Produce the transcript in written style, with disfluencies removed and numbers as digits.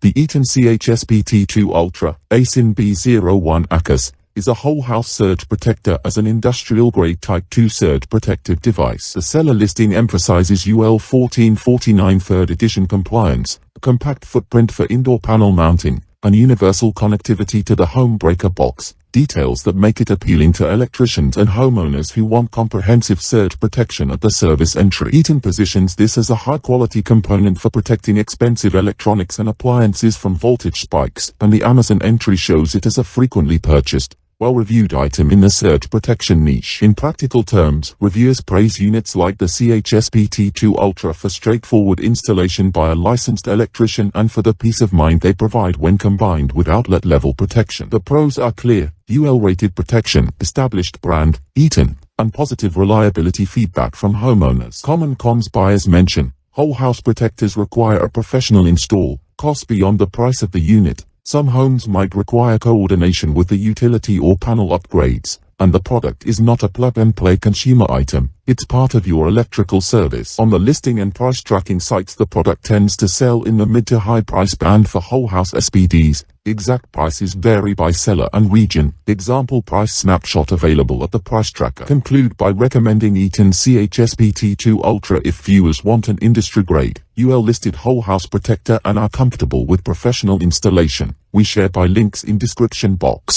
The EATON CHSPT2ULTRA, ASIN B01 ACAS, is a whole house surge protector as an industrial-grade Type 2 surge protective device. The seller listing emphasizes UL 1449 3rd edition compliance, a compact footprint for indoor panel mounting, and universal connectivity to the home breaker box, details that make it appealing to electricians and homeowners who want comprehensive surge protection at the service entry. EATON positions this as a high-quality component for protecting expensive electronics and appliances from voltage spikes, and the Amazon entry shows it as a frequently purchased, well-reviewed item in the surge protection niche. In practical terms, reviewers praise units like the CHSPT2ULTRA for straightforward installation by a licensed electrician and for the peace of mind they provide when combined with outlet-level protection. The pros are clear: UL-rated protection, established brand, EATON, and positive reliability feedback from homeowners. Common cons buyers mention: whole house protectors require a professional install, cost beyond the price of the unit. Some homes might require coordination with the utility or panel upgrades, and the product is not a plug-and-play consumer item, it's part of your electrical service. On the listing and price tracking sites, the product tends to sell in the mid to high price band for whole house SPDs. Exact prices vary by seller and region. Example price snapshot available at the price tracker. Conclude by recommending EATON CHSPT2ULTRA if viewers want an industry-grade, UL-listed whole house protector and are comfortable with professional installation. We share by links in description box.